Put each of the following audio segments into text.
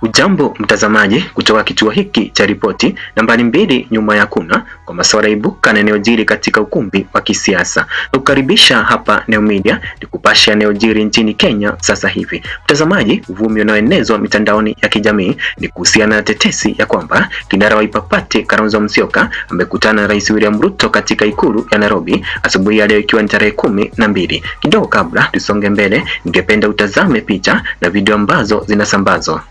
Ujambo mtazamaji kutoka kituo hiki cha ripoti nambari 2 nyuma ya kuna kwa masuala ibuka na yanayojiri katika ukumbi wa kisiasa. Nakukaribisha hapa Neo Media nikupasha yanayojiri nchini Kenya sasa hivi. Mtazamaji, uvumi unaoenezwa mitandaoni ya kijamii ni kuhusiana na tetesi ya kwamba kinara wa Wiper Party Kalonzo Musyoka amekutana na Rais William Ruto katika ikulu ya Nairobi asubuhi ya leo ikiwa ni tarehe 12. Kidogo kabla tusonge mbele, ningependa utazame picha na video ambazo zinasambazwa.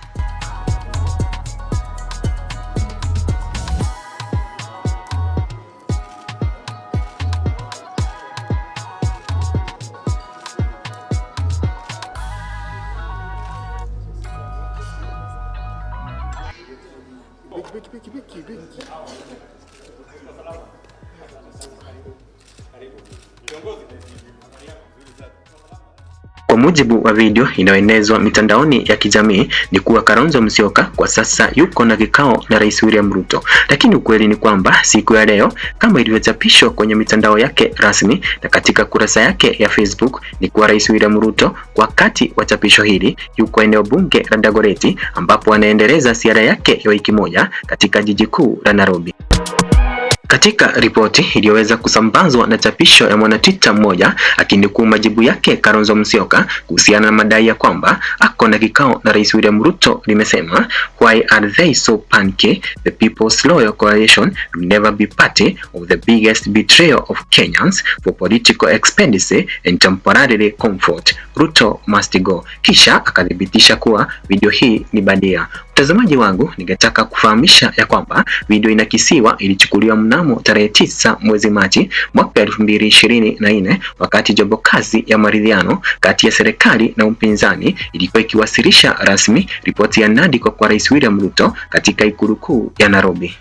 Kwa mujibu wa video inayoenezwa mitandaoni ya kijamii ni kuwa Kalonzo Musyoka kwa sasa yuko na kikao na Rais William Ruto. Lakini ukweli ni kwamba siku ya leo, kama ilivyochapishwa kwenye mitandao yake rasmi na katika kurasa yake ya Facebook, ni kuwa Rais William Ruto kwa wakati wa chapisho hili yuko eneo bunge la Dagoretti ambapo anaendeleza ziara yake ya wiki moja katika jiji kuu la Nairobi. Katika ripoti iliyoweza kusambazwa na chapisho ya mwanatwitter mmoja akinukuu majibu yake Kalonzo Musyoka kuhusiana na madai ya kwamba ako na kikao na Rais William Ruto, limesema, "Why are they so panicky? The People's Loyal Coalition will never be party of the biggest betrayal of Kenyans for political expenditure and temporary comfort. Ruto must go." Kisha akathibitisha kuwa video hii ni bandia. Mtazamaji wangu, ningetaka kufahamisha ya kwamba video inakisiwa ilichukuliwa mnamo tarehe 9 mwezi Machi mwaka 2024 wakati jopo kazi ya maridhiano kati ya serikali na upinzani ilikuwa ikiwasilisha rasmi ripoti ya nadiko kwa Rais William Ruto katika ikulu kuu ya Nairobi.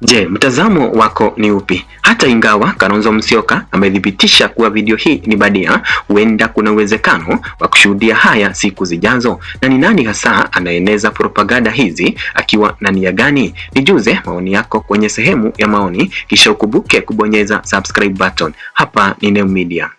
Je, mtazamo wako ni upi? Hata ingawa Kalonzo Musyoka amethibitisha kuwa video hii ni bandia, huenda kuna uwezekano wa kushuhudia haya siku zijazo. Na ni nani hasa anaeneza propaganda hizi akiwa na nia gani? Nijuze maoni yako kwenye sehemu ya maoni, kisha ukumbuke kubonyeza subscribe button. Hapa ni Neo Media.